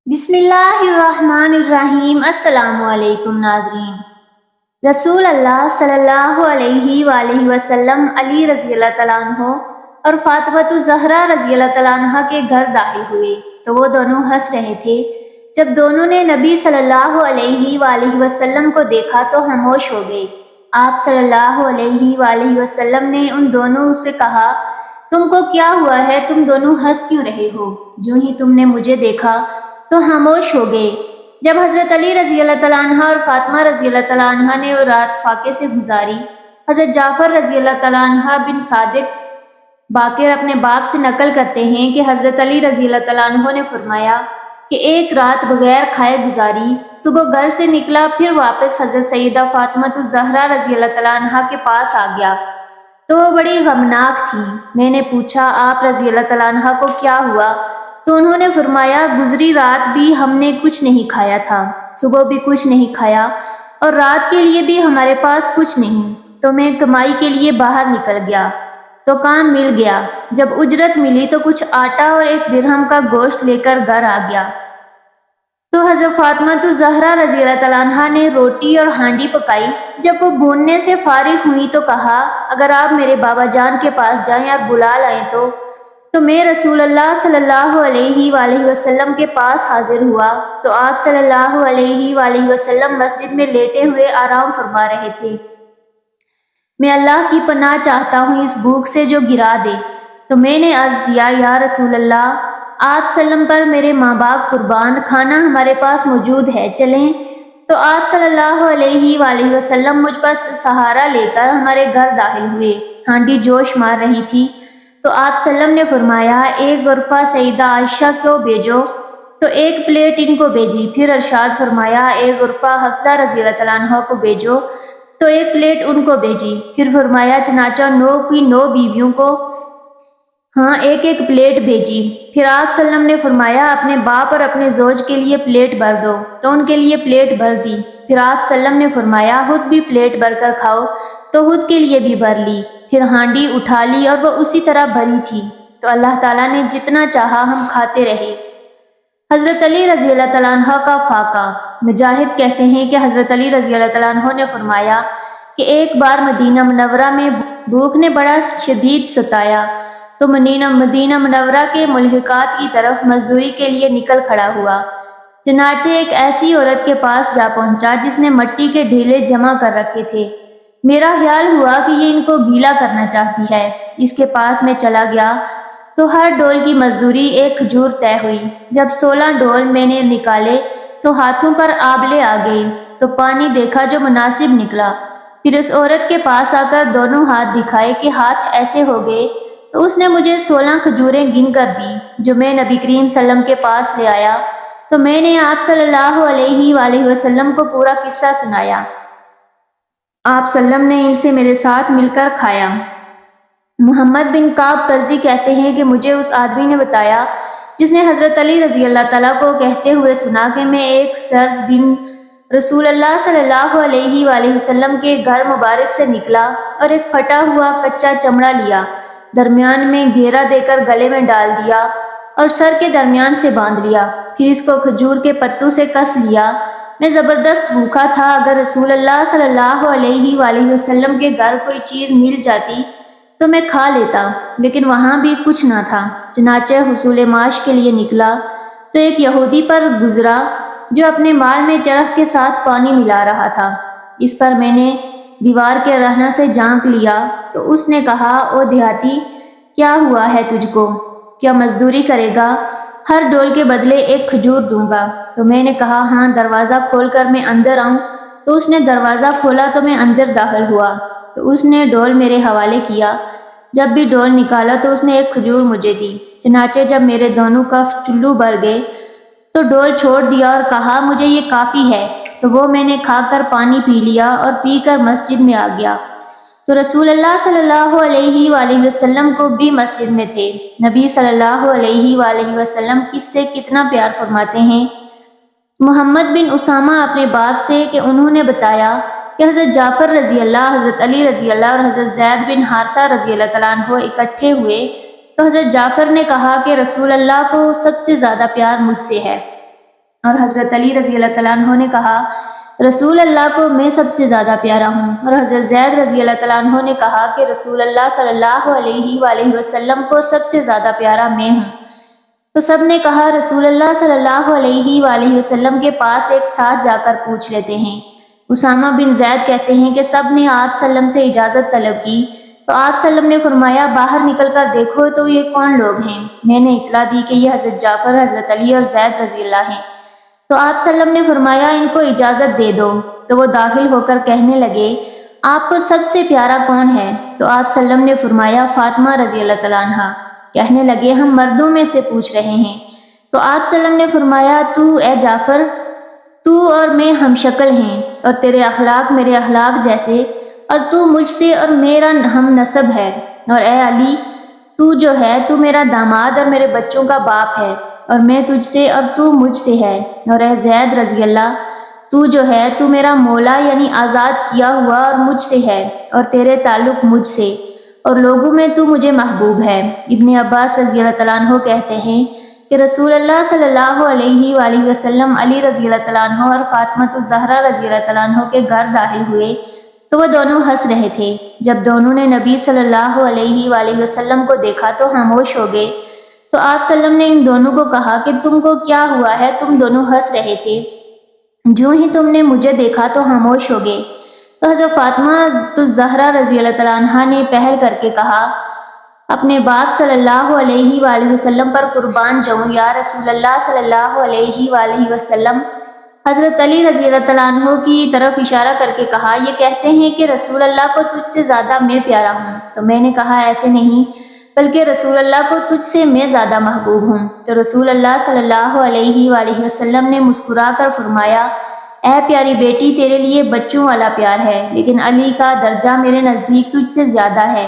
بسم اللہ الرحمن الرحیم۔ السلام علیکم ناظرین۔ رسول اللہ صلی اللہ علیہ وآلہ وسلم علی رضی اللہ تعالیٰ عنہ اور فاطمۃ الزہرا رضی اللہ تعالیٰ عنہ کے گھر داخل ہوئے تو وہ دونوں ہنس رہے تھے۔ جب دونوں نے نبی صلی اللہ علیہ وآلہ وسلم کو دیکھا تو خاموش ہو گئے۔ آپ صلی اللہ علیہ وآلہ وسلم نے ان دونوں سے کہا، تم کو کیا ہوا ہے؟ تم دونوں ہنس کیوں رہے ہو؟ جو ہی تم نے مجھے دیکھا تو خاموش ہو گئے۔ جب حضرت علی رضی اللہ تعالیٰ عنہ اور فاطمہ رضی اللہ تعالیٰ عنہ نے وہ رات فاقے سے گزاری، حضرت جعفر رضی اللہ تعالیٰ عنہ بن صادق باقر اپنے باپ سے نقل کرتے ہیں کہ حضرت علی رضی اللہ تعالیٰ عنہ نے فرمایا کہ ایک رات بغیر کھائے گزاری، صبح گھر سے نکلا، پھر واپس حضرت سیدہ فاطمۃ الزہرا رضی اللہ تعالیٰ عنہ کے پاس آ گیا تو وہ بڑی غمناک تھی۔ میں نے پوچھا، آپ رضی اللہ تعالیٰ عنہ کو کیا ہوا؟ تو انہوں نے فرمایا، گزری رات بھی ہم نے کچھ نہیں کھایا تھا، صبح بھی کچھ نہیں کھایا، اور رات کے لیے بھی ہمارے پاس کچھ نہیں، تو میں کمائی کے لیے باہر نکل گیا تو کام مل گیا۔ جب اجرت ملی تو کچھ آٹا اور 1 درہم کا گوشت لے کر گھر آ گیا تو حضرت فاطمۃ الزہرا رضی اللہ تعالیٰ عنہ نے روٹی اور ہانڈی پکائی۔ جب وہ بھوننے سے فارغ ہوئی تو کہا، اگر آپ میرے بابا جان کے پاس جائیں اور بلا لائیں تو میں رسول اللہ صلی اللہ علیہ وآلہ وسلم کے پاس حاضر ہوا تو آپ صلی اللہ علیہ وآلہ وسلم مسجد میں لیٹے ہوئے آرام فرما رہے تھے۔ میں اللہ کی پناہ چاہتا ہوں اس بھوک سے جو گرا دے۔ تو میں نے عرض کیا، یا رسول اللہ، آپ سلم پر میرے ماں باپ قربان، کھانا ہمارے پاس موجود ہے، چلیں؟ تو آپ صلی اللہ علیہ وآلہ وسلم مجھ پر سہارا لے کر ہمارے گھر داخل ہوئے۔ ہانڈی جوش مار رہی تھی تو آپ سلم نے فرمایا، 1 غرفہ سیدہ عائشہ کو بھیجو، تو 1 پلیٹ ان کو بھیجی۔ پھر ارشاد فرمایا، 1 غرفہ حفصہ رضی اللہ تعالیٰ عنہ کو بھیجو، تو 1 پلیٹ ان کو بھیجی۔ پھر فرمایا، چنانچہ 9 کی 9 بیویوں کو 1 پلیٹ بھیجی۔ پھر آپ سلم نے فرمایا، اپنے باپ اور اپنے زوج کے لیے پلیٹ بھر دو، تو ان کے لیے پلیٹ بھر دی۔ پھر آپ سلم نے فرمایا، خود بھی پلیٹ بھر کر کھاؤ، تو خود کے لیے بھی بھر لی۔ پھر ہانڈی اٹھا لی اور وہ اسی طرح بھری تھی، تو اللہ تعالیٰ نے جتنا چاہا ہم کھاتے رہے۔ حضرت علی رضی اللہ تعالیٰ عنہ کا فاقہ۔ مجاہد کہتے ہیں کہ حضرت علی رضی اللہ تعالیٰ عنہ نے فرمایا کہ ایک بار مدینہ منورہ میں بھوک نے بڑا شدید ستایا تو مدینہ منورہ کے ملحقات کی طرف مزدوری کے لیے نکل کھڑا ہوا۔ چنانچہ ایک ایسی عورت کے پاس جا پہنچا جس نے مٹی کے ڈھیلے جمع کر رکھے تھے۔ میرا خیال ہوا کہ یہ ان کو گیلا کرنا چاہتی ہے۔ اس کے پاس میں چلا گیا تو ہر ڈول کی مزدوری 1 کھجور طے ہوئی۔ جب 16 ڈول میں نے نکالے تو ہاتھوں پر آبلے آ گئے، تو پانی دیکھا جو مناسب نکلا۔ پھر اس عورت کے پاس آ کر دونوں ہاتھ دکھائے کہ ہاتھ ایسے ہو گئے، تو اس نے مجھے 16 کھجوریں گن کر دی جو میں نبی کریم صلی اللہ علیہ وسلم کے پاس لے آیا۔ تو میں نے آپ صلی اللہ علیہ وآلہ وسلم کو پورا قصہ سنایا۔ آپ صلی اللہ علیہ وسلم نے ان سے میرے ساتھ مل کر کھایا۔ محمد بن کعب قرظی کہتے ہیں کہ مجھے اس آدمی نے بتایا جس نے حضرت علی رضی اللہ تعالیٰ کو کہتے ہوئے سنا کہ میں ایک سرد دن رسول اللہ صلی اللہ علیہ وآلہ وسلم کے گھر مبارک سے نکلا اور ایک پھٹا ہوا کچا چمڑا لیا، درمیان میں گھیرا دے کر گلے میں ڈال دیا اور سر کے درمیان سے باندھ لیا، پھر اس کو کھجور کے پتوں سے کس لیا۔ میں زبردست بھوکا تھا، اگر رسول اللہ صلی اللہ علیہ وآلہ وسلم کے گھر کوئی چیز مل جاتی تو میں کھا لیتا، لیکن وہاں بھی کچھ نہ تھا۔ چنانچہ حصول معاش کے لیے نکلا تو ایک یہودی پر گزرا جو اپنے مال میں چرخ کے ساتھ پانی ملا رہا تھا۔ اس پر میں نے دیوار کے رہنا سے جھانک لیا تو اس نے کہا، او دیہاتی، کیا ہوا ہے تجھ کو؟ کیا مزدوری کرے گا؟ ہر ڈول کے بدلے 1 کھجور دوں گا۔ تو میں نے کہا، ہاں، دروازہ کھول کر میں اندر آؤں؟ تو اس نے دروازہ کھولا تو میں اندر داخل ہوا، تو اس نے ڈول میرے حوالے کیا۔ جب بھی ڈول نکالا تو اس نے 1 کھجور مجھے دی۔ چنانچہ جب میرے دونوں کف چلو بھر گئے تو ڈول چھوڑ دیا اور کہا، مجھے یہ کافی ہے۔ تو وہ میں نے کھا کر پانی پی لیا اور پی کر مسجد میں آ گیا تو رسول اللہ صلی اللہ علیہ وآلہ وسلم کو بھی مسجد میں تھے۔ نبی صلی اللہ علیہ وآلہ وسلم کس سے کتنا پیار فرماتے ہیں۔ محمد بن اسامہ اپنے باپ سے کہ انہوں نے بتایا کہ حضرت جعفر رضی اللہ، حضرت علی رضی اللہ اور حضرت زید بن حارثہ رضی اللہ تعالیٰ عنہ اکٹھے ہوئے تو حضرت جعفر نے کہا کہ رسول اللہ کو سب سے زیادہ پیار مجھ سے ہے۔ اور حضرت علی رضی اللہ تعالیٰ عنہ نے کہا رسول اللہ کو میں سب سے زیادہ پیارا ہوں، اور حضرت زید رضی اللہ تعالیٰ عنہ نے کہا کہ رسول اللہ صلی اللہ علیہ وآلہ وسلم کو سب سے زیادہ پیارا میں ہوں۔ تو سب نے کہا رسول اللہ صلی اللہ علیہ وآلہ وسلم کے پاس ایک ساتھ جا کر پوچھ لیتے ہیں۔ اسامہ بن زید کہتے ہیں کہ سب نے آپ صلی اللہ علیہ وسلم سے اجازت طلب کی تو آپ صلی اللہ علیہ وسلم نے فرمایا باہر نکل کر دیکھو تو یہ کون لوگ ہیں؟ میں نے اطلاع دی کہ یہ حضرت جعفر، حضرت علی اور زید رضی اللہ ہیں۔ تو آپ صلی اللہ علیہ وسلم نے فرمایا ان کو اجازت دے دو۔ تو وہ داخل ہو کر کہنے لگے آپ کو سب سے پیارا کون ہے؟ تو آپ صلی اللہ علیہ وسلم نے فرمایا فاطمہ رضی اللہ تعالیٰ عنہ۔ کہنے لگے ہم مردوں میں سے پوچھ رہے ہیں۔ تو آپ صلی اللہ علیہ وسلم نے فرمایا تو اے جعفر، تو اور میں ہم شکل ہیں، اور تیرے اخلاق میرے اخلاق جیسے، اور تو مجھ سے اور میرا ہم نسب ہے، اور اے علی تو جو ہے تو میرا داماد اور میرے بچوں کا باپ ہے، اور میں تجھ سے اور تو مجھ سے ہے، اور اے زید رضی اللہ تو جو ہے تو میرا مولا یعنی آزاد کیا ہوا اور مجھ سے ہے، اور تیرے تعلق مجھ سے، اور لوگوں میں تو مجھے محبوب ہے۔ ابن عباس رضی اللہ تعالیٰ عنہ کہتے ہیں کہ رسول اللہ صلی اللہ علیہ وآلہ وسلم علی رضی اللہ تعالیٰ عنہ اور فاطمہ الزہرا رضی اللہ تعالیٰ عنہ کے گھر داخل ہوئے تو وہ دونوں ہنس رہے تھے۔ جب دونوں نے نبی صلی اللہ علیہ وآلہ وسلم کو دیکھا تو خاموش ہو گئے۔ تو آپ صلی اللہ علیہ وسلم نے ان دونوں کو کہا کہ تم کو کیا ہوا ہے؟ تم دونوں ہنس رہے تھے، جو ہی تم نے مجھے دیکھا تو خاموش ہو گئے۔ تو حضرت فاطمہ الزہرا رضی اللہ تعالیٰ عنہ نے پہل کر کے کہا اپنے باپ صلی اللہ علیہ وآلہ وسلم پر قربان جاؤں یا رسول اللہ صلی اللہ علیہ وآلہ وسلم۔ حضرت علی رضی اللہ تعالیٰ عنہ کی طرف اشارہ کر کے کہا یہ کہتے ہیں کہ رسول اللہ کو تجھ سے زیادہ میں پیارا ہوں۔ تو میں نے کہا ایسے نہیں، بلکہ رسول اللہ کو تجھ سے میں زیادہ محبوب ہوں۔ تو رسول اللہ صلی اللہ علیہ وآلہ وسلم نے مسکرا کر فرمایا اے پیاری بیٹی تیرے لیے بچوں والا پیار ہے، لیکن علی کا درجہ میرے نزدیک تجھ سے زیادہ ہے۔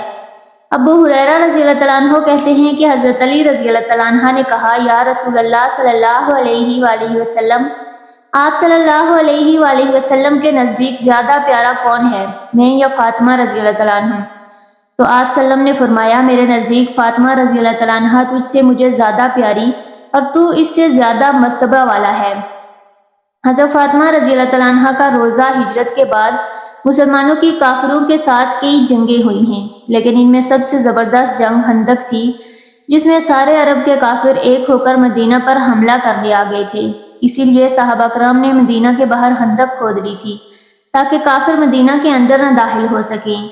ابو ہریرہ رضی اللہ تعالیٰ عنہ کہتے ہیں کہ حضرت علی رضی اللہ تعالیٰ عنہ نے کہا یا رسول اللہ صلی اللہ علیہ وآلہ وسلم، آپ صلی اللہ علیہ وآلہ وسلم کے نزدیک زیادہ پیارا کون ہے، میں یا فاطمہ رضی اللہ تعالیٰ عنہ؟ تو آپ صلی اللہ علیہ وسلم نے فرمایا میرے نزدیک فاطمہ رضی اللہ تعالیٰ عنہ تجھ سے مجھے زیادہ پیاری اور تو اس سے زیادہ مرتبہ والا ہے۔ حضرت فاطمہ رضی اللہ تعالیٰ عنہ کا روزہ ہجرت کے بعد مسلمانوں کی کافروں کے ساتھ کئی جنگیں ہوئی ہیں، لیکن ان میں سب سے زبردست جنگ خندق تھی، جس میں سارے عرب کے کافر ایک ہو کر مدینہ پر حملہ کرنے آ گئے تھے۔ اسی لیے صحابہ کرام نے مدینہ کے باہر خندق کھود لی تھی تاکہ کافر مدینہ کے اندر نہ داخل ہو سکیں۔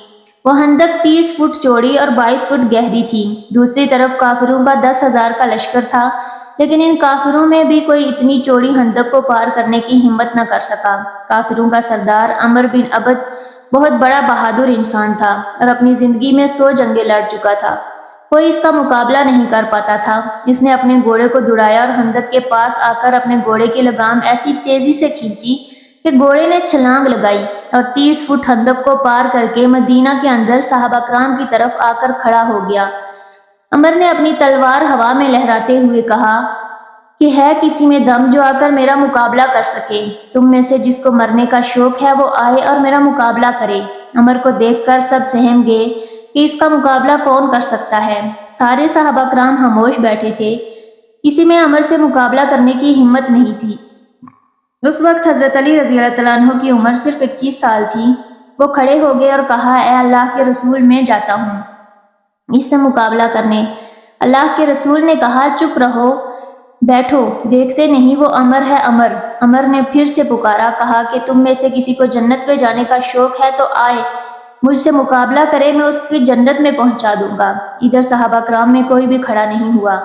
وہ خندق 30 فٹ چوڑی اور 22 فٹ گہری تھی۔ دوسری طرف کافروں کا 10,000 کا لشکر تھا، لیکن ان کافروں میں بھی کوئی اتنی چوڑی خندق کو پار کرنے کی ہمت نہ کر سکا۔ کافروں کا سردار عمر بن عبد بہت بڑا بہادر انسان تھا اور اپنی زندگی میں 100 جنگیں لڑ چکا تھا، کوئی اس کا مقابلہ نہیں کر پاتا تھا۔ اس نے اپنے گھوڑے کو دوڑایا اور خندق کے پاس آ کر اپنے گھوڑے کی لگام ایسی تیزی سے کھینچی کہ گھوڑے نے چھلانگ لگائی اور 30 فٹ خندق کو پار کر کے مدینہ کے اندر صحابہ کرام کی طرف آ کر کھڑا ہو گیا۔ عمر نے اپنی تلوار ہوا میں لہراتے ہوئے کہا کہ ہے کسی میں دم جو آ کر میرا مقابلہ کر سکے؟ تم میں سے جس کو مرنے کا شوق ہے وہ آئے اور میرا مقابلہ کرے۔ عمر کو دیکھ کر سب سہم گئے کہ اس کا مقابلہ کون کر سکتا ہے۔ سارے صحابہ کرام خاموش بیٹھے تھے، کسی میں عمر سے مقابلہ کرنے کی ہمت نہیں تھی۔ اس وقت حضرت علی رضی اللہ تعالیٰ عنہ کی عمر صرف 21 سال تھی۔ وہ کھڑے ہو گئے اور کہا اے اللہ کے رسول میں جاتا ہوں اس سے مقابلہ کرنے۔ اللہ کے رسول نے کہا چپ رہو، بیٹھو، دیکھتے نہیں وہ عمر ہے عمر۔ عمر نے پھر سے پکارا، کہا کہ تم میں سے کسی کو جنت میں جانے کا شوق ہے تو آئے مجھ سے مقابلہ کرے، میں اس کی جنت میں پہنچا دوں گا۔ ادھر صحابہ کرام میں کوئی بھی کھڑا نہیں ہوا۔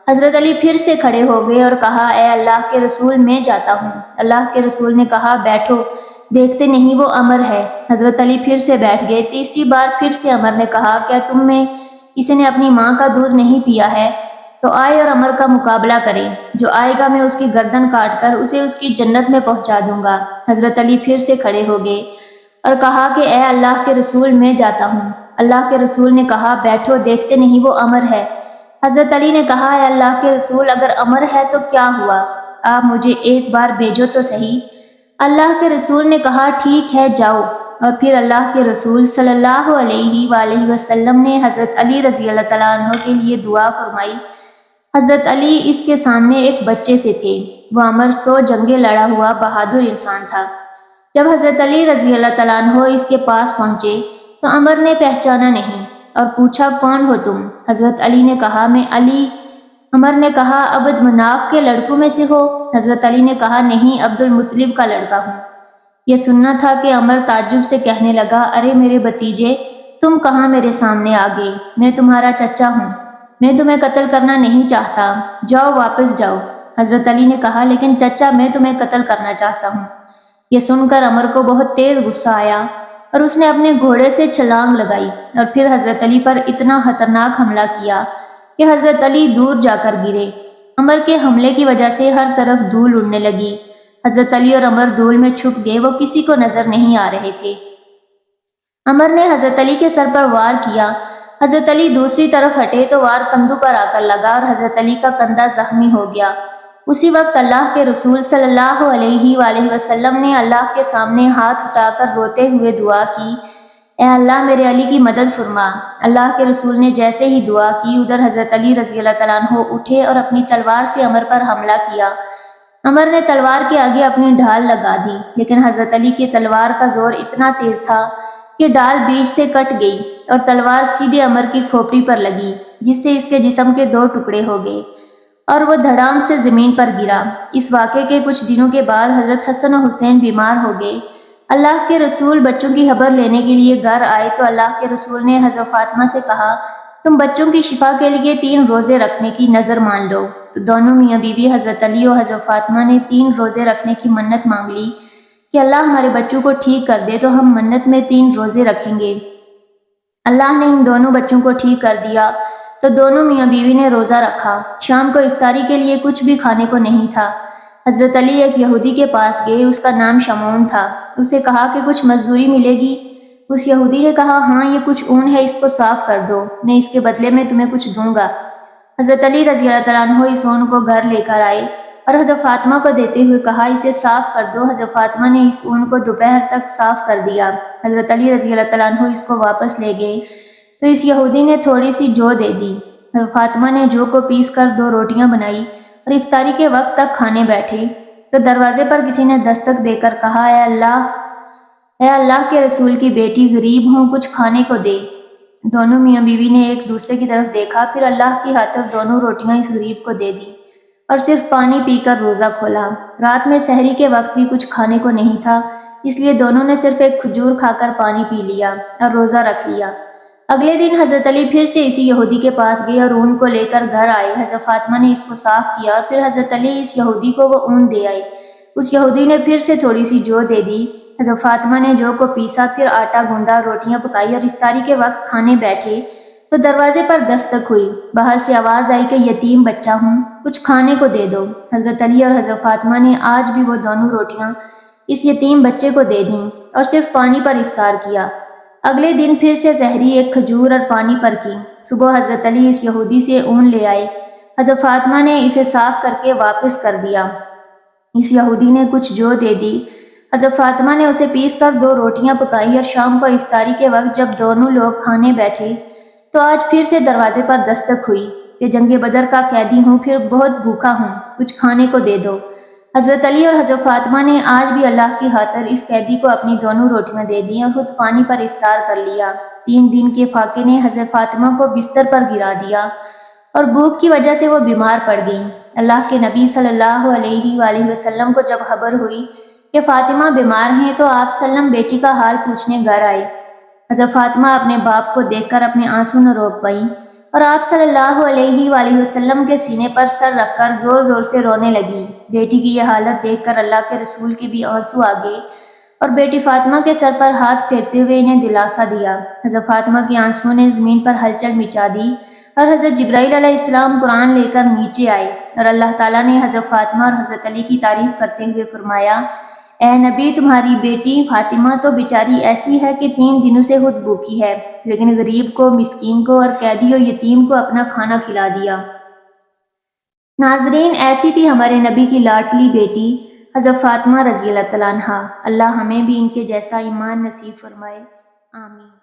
حضرت علی پھر سے کھڑے ہو گئے اور کہا اے اللہ کے رسول میں جاتا ہوں۔ اللہ کے رسول نے کہا بیٹھو، دیکھتے نہیں وہ عمر ہے۔ حضرت علی پھر سے بیٹھ گئے۔ تیسری بار پھر سے عمر نے کہا کیا تم میں کسی نے اپنی ماں کا دودھ نہیں پیا ہے؟ تو آئے اور عمر کا مقابلہ کرے، جو آئے گا میں اس کی گردن کاٹ کر اسے اس کی جنت میں پہنچا دوں گا۔ حضرت علی پھر سے کھڑے ہو گئے اور کہا کہ اے اللہ کے رسول میں جاتا ہوں۔ اللہ کے رسول نے کہا بیٹھو، دیکھتے نہیں وہ عمر ہے۔ حضرت علی نے کہا اے اللہ کے رسول اگر عمر ہے تو کیا ہوا؟ آپ مجھے ایک بار بھیجو تو صحیح۔ اللہ کے رسول نے کہا ٹھیک ہے جاؤ۔ اور پھر اللہ کے رسول صلی اللہ علیہ وآلہ وسلم نے حضرت علی رضی اللہ تعالیٰ عنہ کے لیے دعا فرمائی۔ حضرت علی اس کے سامنے ایک بچے سے تھے۔ وہ عمر 100 جنگیں لڑا ہوا بہادر انسان تھا۔ جب حضرت علی رضی اللہ تعالیٰ عنہ اس کے پاس پہنچے تو عمر نے پہچانا نہیں اور پوچھا کون ہو تم؟ حضرت علی نے کہا میں علی۔ عمر نے کہا عبد مناف کے لڑکوں میں سے ہو؟ حضرت علی نے کہا نہیں، عبد المطلب کا لڑکا ہوں۔ یہ سننا تھا کہ عمر تعجب سے کہنے لگا ارے میرے بھتیجے، تم کہاں میرے سامنے آ گئے؟ میں تمہارا چچا ہوں، میں تمہیں قتل کرنا نہیں چاہتا، جاؤ واپس جاؤ۔ حضرت علی نے کہا لیکن چچا میں تمہیں قتل کرنا چاہتا ہوں۔ یہ سن کر عمر کو بہت تیز غصہ آیا اور اس نے اپنے گھوڑے سے چھلانگ لگائی اور پھر حضرت علی پر اتنا خطرناک حملہ کیا کہ حضرت علی دور جا کر گرے۔ عمر کے حملے کی وجہ سے ہر طرف دھول اڑنے لگی۔ حضرت علی اور عمر دھول میں چھپ گئے، وہ کسی کو نظر نہیں آ رہے تھے۔ عمر نے حضرت علی کے سر پر وار کیا۔ حضرت علی دوسری طرف ہٹے تو وار کندھوں پر آ کر لگا اور حضرت علی کا کندھا زخمی ہو گیا۔ اسی وقت اللہ کے رسول صلی اللہ علیہ وآلہ وسلم نے اللہ کے سامنے ہاتھ اٹھا کر روتے ہوئے دعا کی، اے اللہ میرے علی کی مدد فرما۔ اللہ کے رسول نے جیسے ہی دعا کی ادھر حضرت علی رضی اللہ تعالیٰ عنہ اٹھے اور اپنی تلوار سے عمر پر حملہ کیا۔ عمر نے تلوار کے آگے اپنی ڈھال لگا دی لیکن حضرت علی کی تلوار کا زور اتنا تیز تھا کہ ڈھال بیچ سے کٹ گئی اور تلوار سیدھے عمر کی کھوپڑی پر لگی جس سے اس کے جسم کے 2 ٹکڑے ہو گئے اور وہ دھڑام سے زمین پر گرا۔ اس واقعے کے کچھ دنوں کے بعد حضرت حسن و حسین بیمار ہو گئے۔ اللہ کے رسول بچوں کی خبر لینے کے لیے گھر آئے تو اللہ کے رسول نے حضرت فاطمہ سے کہا تم بچوں کی شفا کے لیے 3 روزے رکھنے کی نظر مان لو۔ تو دونوں میاں بیوی حضرت علی اور حضرت فاطمہ نے 3 روزے رکھنے کی منت مانگ لی کہ اللہ ہمارے بچوں کو ٹھیک کر دے تو ہم منت میں 3 روزے رکھیں گے۔ اللہ نے ان دونوں بچوں کو ٹھیک کر دیا تو دونوں میاں بیوی نے روزہ رکھا۔ شام کو افطاری کے لیے کچھ بھی کھانے کو نہیں تھا۔ حضرت علی ایک یہودی کے پاس گئے، اس کا نام شمعون تھا۔ اسے کہا کہ کچھ مزدوری ملے گی؟ اس یہودی نے کہا ہاں یہ کچھ اون ہے، اس کو صاف کر دو، میں اس کے بدلے میں تمہیں کچھ دوں گا۔ حضرت علی رضی اللہ تعالیٰ عنہ اس اون کو گھر لے کر آئے اور حضرت فاطمہ کو دیتے ہوئے کہا اسے صاف کر دو۔ حضرت فاطمہ نے اس اون کو دوپہر تک صاف کر دیا۔ حضرت علی رضی اللہ تعالیٰ عنہ اس کو واپس لے گئے تو اس یہودی نے تھوڑی سی جو دے دی۔ حضرت فاطمہ نے جو کو پیس کر 2 روٹیاں بنائی اور افطاری کے وقت تک کھانے بیٹھے تو دروازے پر کسی نے دستک دے کر کہا اے اللہ کے رسول کی بیٹی غریب ہوں، کچھ کھانے کو دے۔ دونوں میاں بیوی نے ایک دوسرے کی طرف دیکھا، پھر اللہ کی خاطر دونوں روٹیاں اس غریب کو دے دی اور صرف پانی پی کر روزہ کھولا۔ رات میں سحری کے وقت بھی کچھ کھانے کو نہیں تھا، اس لیے دونوں نے صرف ایک کھجور کھا کر پانی پی لیا اور روزہ رکھ لیا۔ اگلے دن حضرت علی پھر سے اسی یہودی کے پاس گئے اور اون کو لے کر گھر آئے۔ حضرت فاطمہ نے اس کو صاف کیا اور پھر حضرت علی اس یہودی کو وہ اون دے آئے۔ اس یہودی نے پھر سے تھوڑی سی جو دے دی۔ حضرت فاطمہ نے جو کو پیسا، پھر آٹا گوندا، روٹیاں پکائی اور افطاری کے وقت کھانے بیٹھے تو دروازے پر دستک ہوئی۔ باہر سے آواز آئی کہ یتیم بچہ ہوں، کچھ کھانے کو دے دو۔ حضرت علی اور حضرت فاطمہ نے آج بھی وہ دونوں روٹیاں اس یتیم بچے کو دے دیں اور صرف پانی پر افطار کیا۔ اگلے دن پھر سے سحری ایک کھجور اور پانی پر کی۔ صبح حضرت علی اس یہودی سے اون لے آئے۔ حضرت فاطمہ نے اسے صاف کر کے واپس کر دیا۔ اس یہودی نے کچھ جو دے دی۔ حضرت فاطمہ نے اسے پیس کر 2 روٹیاں پکائی اور شام کو افطاری کے وقت جب دونوں لوگ کھانے بیٹھے تو آج پھر سے دروازے پر دستک ہوئی کہ جنگ بدر کا قیدی ہوں، پھر بہت بھوکا ہوں، کچھ کھانے کو دے دو۔ حضرت علی اور حضرت فاطمہ نے آج بھی اللہ کی خاطر اس قیدی کو اپنی دونوں روٹیاں دے دیں اور خود پانی پر افطار کر لیا۔ 3 دن کے فاقے نے حضرت فاطمہ کو بستر پر گرا دیا اور بھوک کی وجہ سے وہ بیمار پڑ گئیں۔ اللہ کے نبی صلی اللہ علیہ وآلہ وسلم کو جب خبر ہوئی کہ فاطمہ بیمار ہیں تو آپ صلی اللہ علیہ وسلم بیٹی کا حال پوچھنے گھر آئے۔ حضرت فاطمہ اپنے باپ کو دیکھ کر اپنے آنسو نہ روک پائیں اور آپ صلی اللہ علیہ وآلہ وسلم کے سینے پر سر رکھ کر زور زور سے رونے لگی۔ بیٹی کی یہ حالت دیکھ کر اللہ کے رسول کے بھی آنسو آ گئے اور بیٹی فاطمہ کے سر پر ہاتھ پھیرتے ہوئے انہیں دلاسا دیا۔ حضرت فاطمہ کے آنسوؤں نے زمین پر ہلچل مچا دی اور حضرت جبرائیل علیہ السلام قرآن لے کر نیچے آئے اور اللہ تعالیٰ نے حضرت فاطمہ اور حضرت علی کی تعریف کرتے ہوئے فرمایا، اے نبی تمہاری بیٹی فاطمہ تو بیچاری ایسی ہے کہ 3 دنوں سے خود بھوکی ہے، لیکن غریب کو، مسکین کو اور قیدی و یتیم کو اپنا کھانا کھلا دیا۔ ناظرین، ایسی تھی ہمارے نبی کی لاڈلی بیٹی حضرت فاطمہ رضی اللہ تعالیٰ عنہا۔ اللہ ہمیں بھی ان کے جیسا ایمان نصیب فرمائے، آمین۔